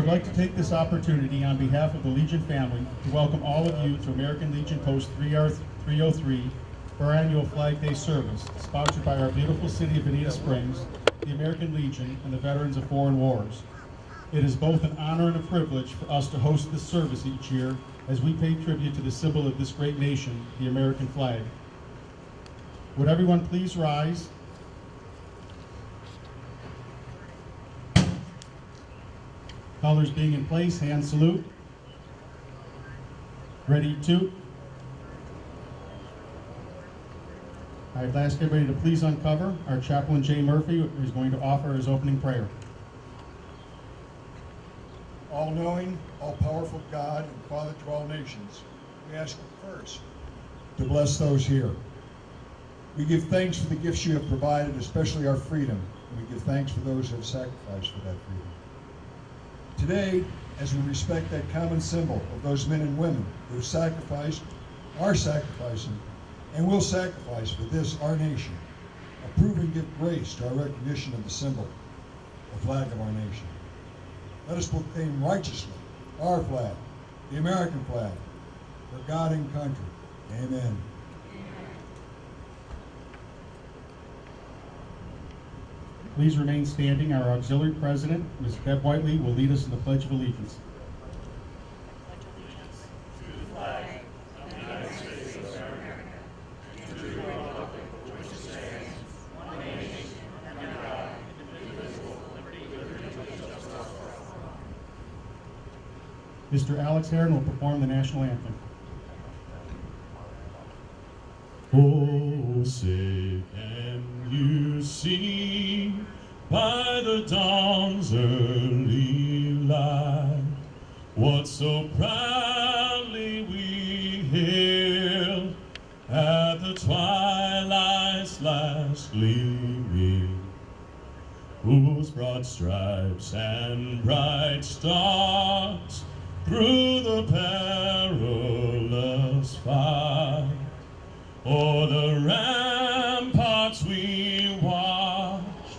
would like to take this opportunity on behalf of the Legion family to welcome all of you to American Legion Post 303 for our annual Flag Day service, sponsored by our beautiful city of Bonita Springs, the American Legion, and the Veterans of Foreign Wars. It is both an honor and a privilege for us to host this service each year as we pay tribute to the symbol of this great nation, the American flag. Would everyone please rise? Colors being in place, hand salute. Ready to. I'd ask everybody to please uncover. Our chaplain, Jay Murphy, is going to offer his opening prayer. All-knowing, all-powerful God and Father to all nations, we ask you first to bless those here. We give thanks for the gifts you have provided, especially our freedom, and we give thanks for those who have sacrificed for that freedom. Today, as we respect that common symbol of those men and women who have sacrificed, are sacrificing, and will sacrifice for this, our nation, approve and give grace to our recognition of the symbol, the flag of our nation. Let us proclaim righteously our flag, the American flag, for God and country. Amen. Please remain standing. Our auxiliary president, Ms. Deb Whiteley, will lead us in the Pledge of Allegiance. Mr. Alex Heron will perform the national anthem. Oh, say can you see by the dawn's early light what so proudly we hailed at the twilight's last gleaming, whose broad stripes and bright stars through the perilous fight o'er the ramparts we watched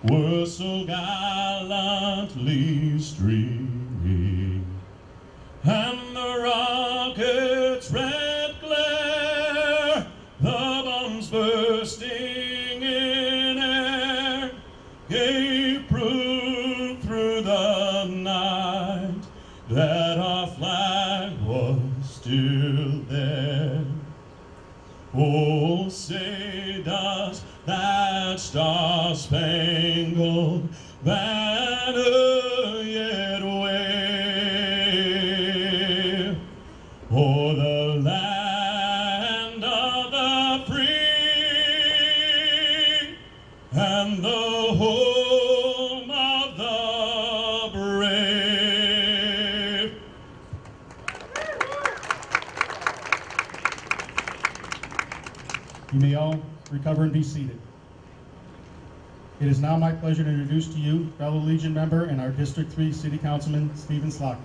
were so gallantly streaming, and the rocket's red glare, the bombs bursting in air, gave proof through the night that our flag was still there. Oh, say does that star-spangled banner yet wave o'er the land of the free and the home of the brave? You may all recover and be seated. It is now my pleasure to introduce to you fellow Legion member and our District 3 City Councilman, Stephen Slocker.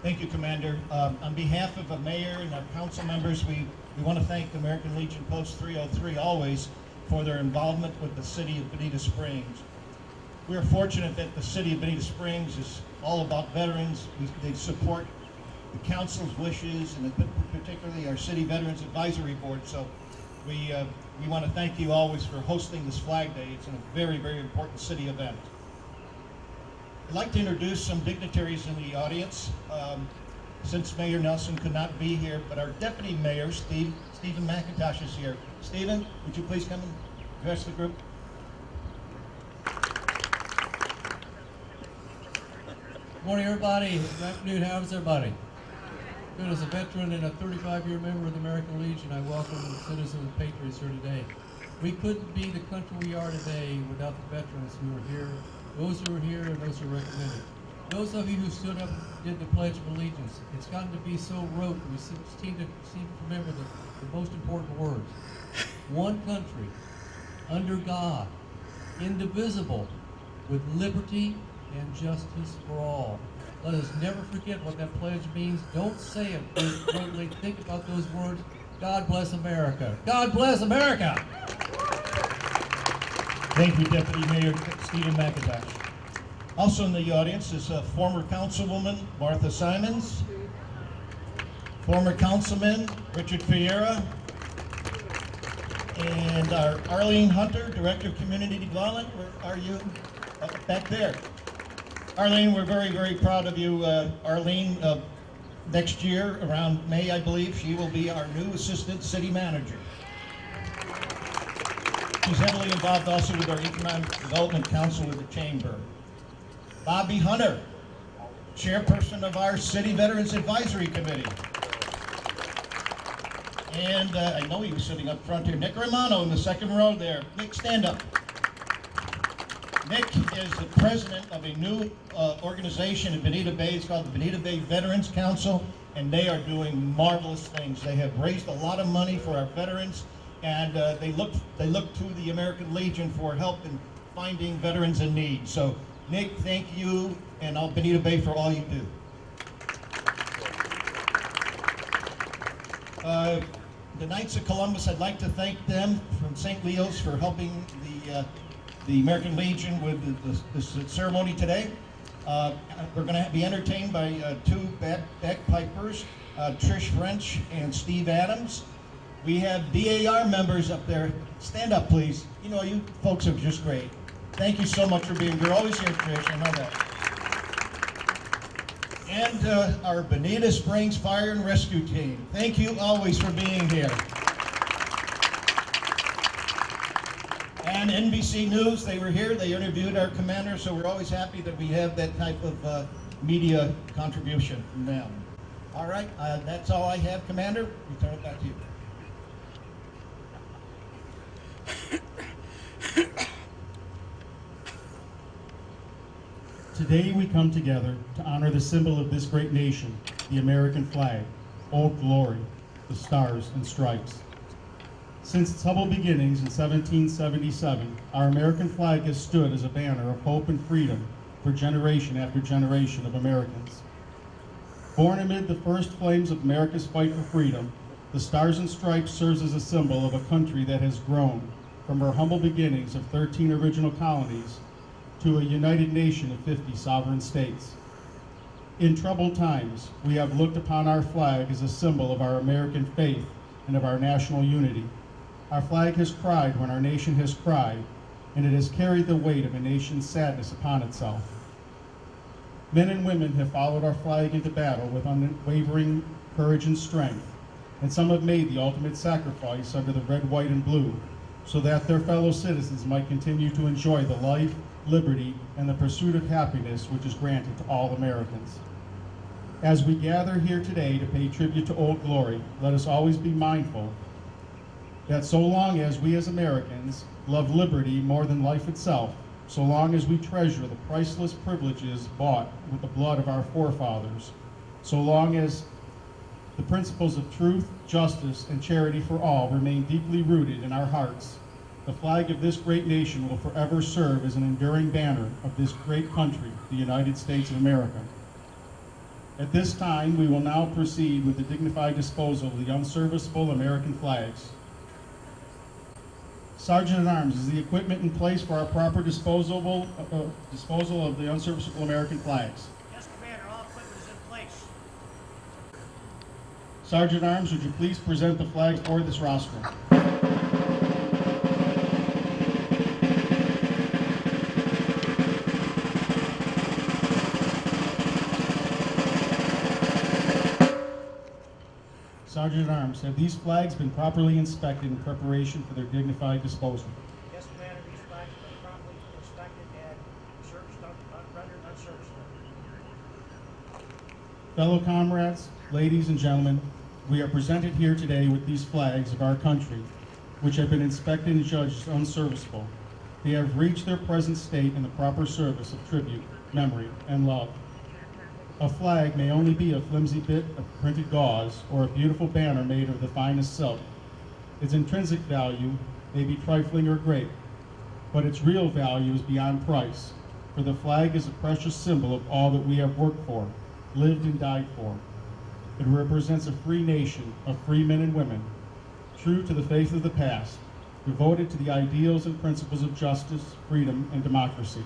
Thank you, Commander. On behalf of the mayor and our council members, we want to thank the American Legion Post 303 always for their involvement with the city of Bonita Springs. We are fortunate that the city of Bonita Springs is all about veterans. They support the council's wishes, and particularly our City Veterans Advisory Board. So we want to thank you always for hosting this Flag Day. It's a very, very important city event. I'd like to introduce some dignitaries in the audience. Since Mayor Nelson could not be here, but our Deputy Mayor, Stephen McIntosh, is here. Stephen, would you please come and address the group? Good morning, everybody. Good afternoon. How's everybody? Good. As a veteran and a 35-year member of the American Legion, I welcome the citizens and patriots here today. We couldn't be the country we are today without the veterans who are here, those who are here, and those who are recommended. Those of you who stood up and did the Pledge of Allegiance, it's gotten to be so rote that we seem to remember the most important words. One country, under God, indivisible, with liberty and justice for all. Let us never forget what that pledge means. Don't say it rotely. Think about those words. God bless America. God bless America! Thank you, Deputy Mayor Stephen McIntosh. Also in the audience is former Councilwoman Martha Simons, former Councilman Richard Fiera, and our Arlene Hunter, Director of Community Development. Where are you? Back there. Arlene, we're very, very proud of you. Arlene, next year, around May, I believe, she will be our new Assistant City Manager. She's heavily involved also with our Economic Development Council with the Chamber. Bobby Hunter, Chairperson of our City Veterans Advisory Committee. And I know he was sitting up front here. Nick Romano in the second row there. Nick, stand up. Nick is the president of a new organization in Bonita Bay. It's called the Bonita Bay Veterans Council, and they are doing marvelous things. They have raised a lot of money for our veterans, and they look to the American Legion for help in finding veterans in need. So, Nick, thank you, and all Bonita Bay for all you do. The Knights of Columbus, I'd like to thank them from St. Leo's for helping the American Legion with this ceremony today. We're going to be entertained by two bagpipers, Trish French and Steve Adams. We have DAR members up there. Stand up, please. You know, you folks are just great. Thank you so much for being here. You're always here, Trish. I know that. And our Bonita Springs Fire and Rescue Team. Thank you always for being here. And NBC News, they were here. They interviewed our commander, so we're always happy that we have that type of media contribution from them. All right, that's all I have, Commander. We turn it back to you. Today we come together to honor the symbol of this great nation, the American flag, Old Glory, the Stars and Stripes. Since its humble beginnings in 1777, our American flag has stood as a banner of hope and freedom for generation after generation of Americans. Born amid the first flames of America's fight for freedom, the Stars and Stripes serves as a symbol of a country that has grown from our humble beginnings of 13 original colonies to a united nation of 50 sovereign states. In troubled times, we have looked upon our flag as a symbol of our American faith and of our national unity. Our flag has cried when our nation has cried, and it has carried the weight of a nation's sadness upon itself. Men and women have followed our flag into battle with unwavering courage and strength, and some have made the ultimate sacrifice under the red, white, and blue, so that their fellow citizens might continue to enjoy the life, liberty, and the pursuit of happiness which is granted to all Americans. As we gather here today to pay tribute to Old Glory, let us always be mindful that so long as we as Americans love liberty more than life itself, so long as we treasure the priceless privileges bought with the blood of our forefathers, so long as the principles of truth, justice, and charity for all remain deeply rooted in our hearts, the flag of this great nation will forever serve as an enduring banner of this great country, the United States of America. At this time, we will now proceed with the dignified disposal of the unserviceable American flags. Sergeant-at-Arms, is the equipment in place for our proper disposal of the unserviceable American flags? Yes, Commander, all equipment is in place. Sergeant-at-Arms, would you please present the flags for this rostrum? Sergeant-at-Arms, have these flags been properly inspected in preparation for their dignified disposal? Yes, Commander, these flags have been properly inspected and rendered unserviceable. Fellow comrades, ladies and gentlemen, we are presented here today with these flags of our country, which have been inspected and judged as unserviceable. They have reached their present state in the proper service of tribute, memory, and love. A flag may only be a flimsy bit of printed gauze or a beautiful banner made of the finest silk. Its intrinsic value may be trifling or great, but its real value is beyond price, for the flag is a precious symbol of all that we have worked for, lived and died for. It represents a free nation of free men and women, true to the faith of the past, devoted to the ideals and principles of justice, freedom, and democracy.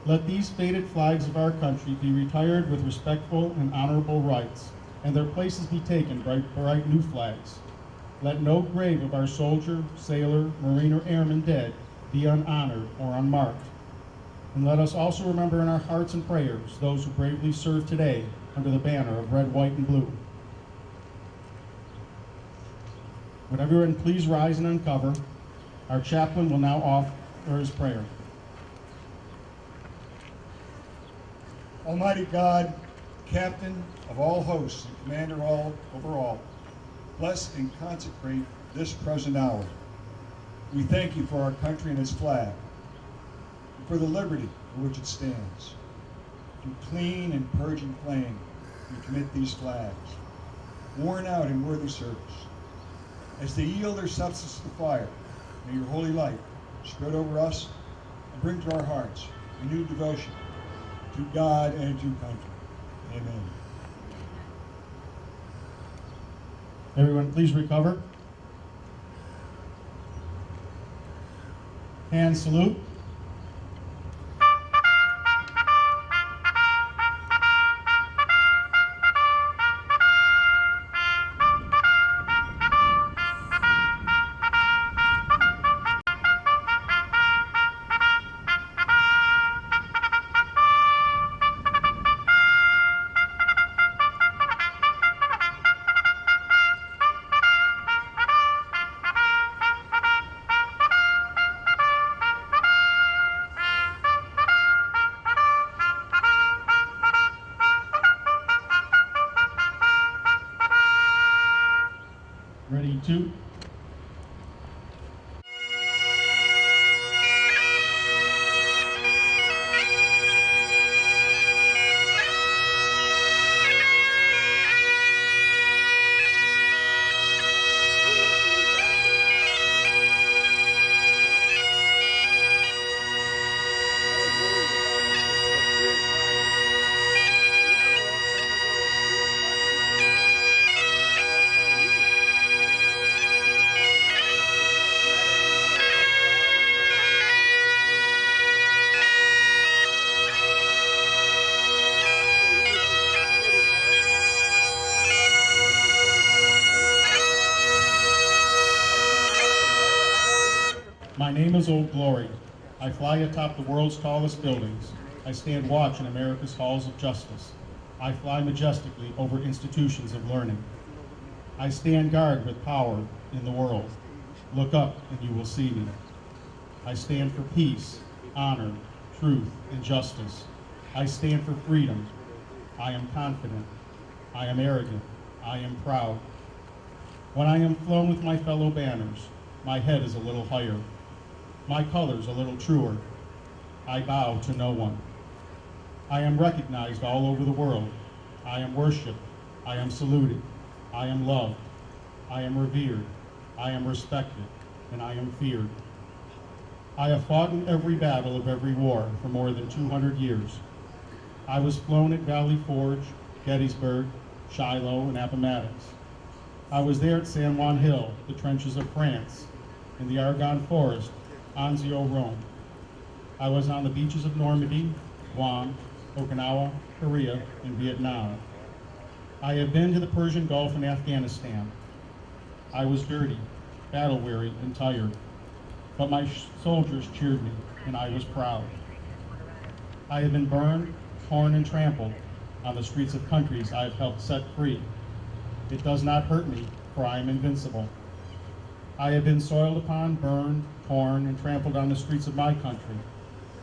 Let these faded flags of our country be retired with respectful and honorable rites, and their places be taken by bright new flags. Let no grave of our soldier, sailor, marine, or airman dead be unhonored or unmarked. And let us also remember in our hearts and prayers those who bravely serve today under the banner of red, white, and blue. Would everyone please rise and uncover? Our chaplain will now offer his prayer. Almighty God, Captain of all hosts and Commander over all, bless and consecrate this present hour. We thank you for our country and its flag, and for the liberty for which it stands. Through clean and purging flame, we commit these flags, worn out in worthy service. As they yield their substance to the fire, may your holy light spread over us and bring to our hearts renewed devotion to God and to country. Amen. Everyone please recover. Hand salute. Ready to. My name is Old Glory. I fly atop the world's tallest buildings. I stand watch in America's halls of justice. I fly majestically over institutions of learning. I stand guard with power in the world. Look up and you will see me. I stand for peace, honor, truth, and justice. I stand for freedom. I am confident. I am arrogant. I am proud. When I am flown with my fellow banners, my head is a little higher. My colors a little truer. I bow to no one. I am recognized all over the world. I am worshiped. I am saluted. I am loved. I am revered. I am respected. And I am feared. I have fought in every battle of every war for more than 200 years. I was flown at Valley Forge, Gettysburg, Shiloh, and Appomattox. I was there at San Juan Hill, the trenches of France, in the Argonne Forest, Anzio, Rome. I was on the beaches of Normandy, Guam, Okinawa, Korea, and Vietnam. I have been to the Persian Gulf and Afghanistan. I was dirty, battle-weary, and tired, but my soldiers cheered me, and I was proud. I have been burned, torn, and trampled on the streets of countries I have helped set free. It does not hurt me, for I am invincible. I have been soiled upon, burned, torn, and trampled on the streets of my country.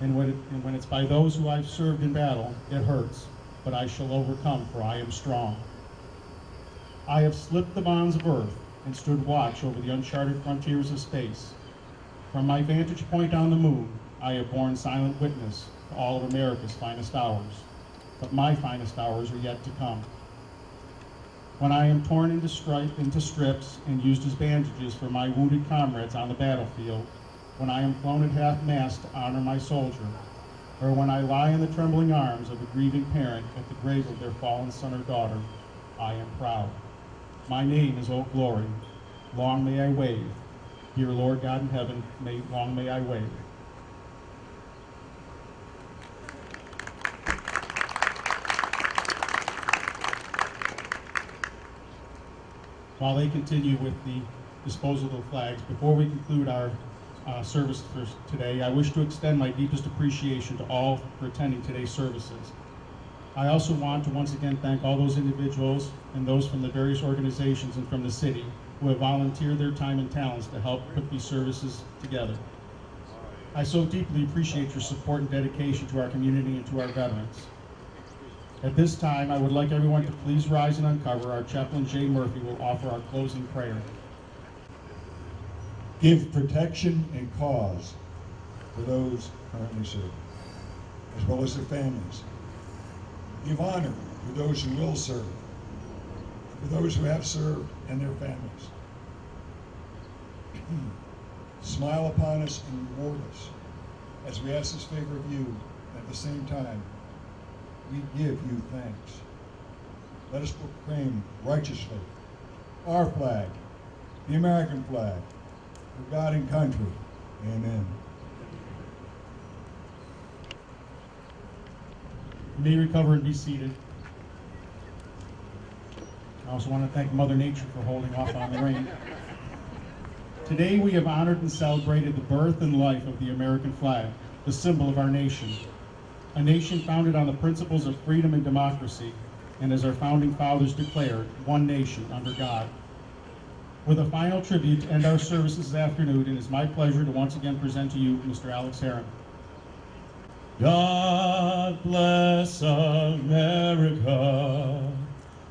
And when it's by those who I've served in battle, it hurts, but I shall overcome, for I am strong. I have slipped the bonds of earth and stood watch over the uncharted frontiers of space. From my vantage point on the moon, I have borne silent witness to all of America's finest hours. But my finest hours are yet to come. When I am torn into strips and used as bandages for my wounded comrades on the battlefield, when I am flown at half-mast to honor my soldier, or when I lie in the trembling arms of a grieving parent at the grave of their fallen son or daughter, I am proud. My name is Old Glory. Long may I wave, Dear Lord God in heaven, long may I wave. While they continue with the disposal of flags, before we conclude our service for today, I wish to extend my deepest appreciation to all for attending today's services. I also want to once again thank all those individuals and those from the various organizations and from the city who have volunteered their time and talents to help put these services together. I so deeply appreciate your support and dedication to our community and to our veterans. At this time, I would like everyone to please rise and uncover. Our chaplain, Jay Murphy, will offer our closing prayer. Give protection and cause to those currently serving, as well as their families. Give honor to those who will serve, to those who have served and their families. Smile upon us and reward us as we ask this favor of you, and at the same time, we give you thanks. Let us proclaim righteously our flag, the American flag, for God and country. Amen. You may recover and be seated. I also want to thank Mother Nature for holding off on the rain. Today we have honored and celebrated the birth and life of the American flag, the symbol of our nation. A nation founded on the principles of freedom and democracy, and as our founding fathers declared, one nation under God. With a final tribute to end our services this afternoon, it is my pleasure to once again present to you Mr. Alex Herron. God bless America,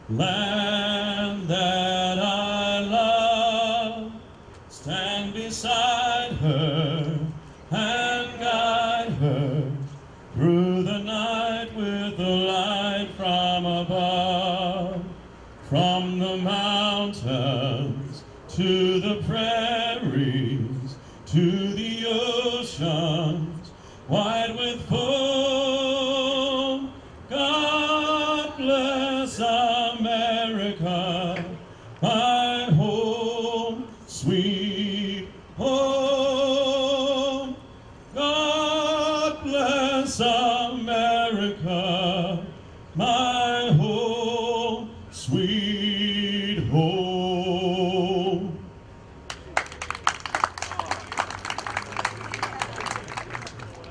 land that I love. Stand beside her and guide her through the night with the light from above. From the mountains to the prairies, to the oceans, wide with foam. God bless America, my home, sweet home. God bless America, my home, sweet home.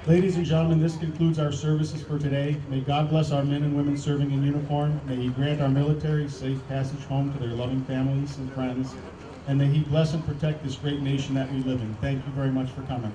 Ladies and gentlemen, this concludes our services for today. May God bless our men and women serving in uniform. May He grant our military safe passage home to their loving families and friends. And may He bless and protect this great nation that we live in. Thank you very much for coming.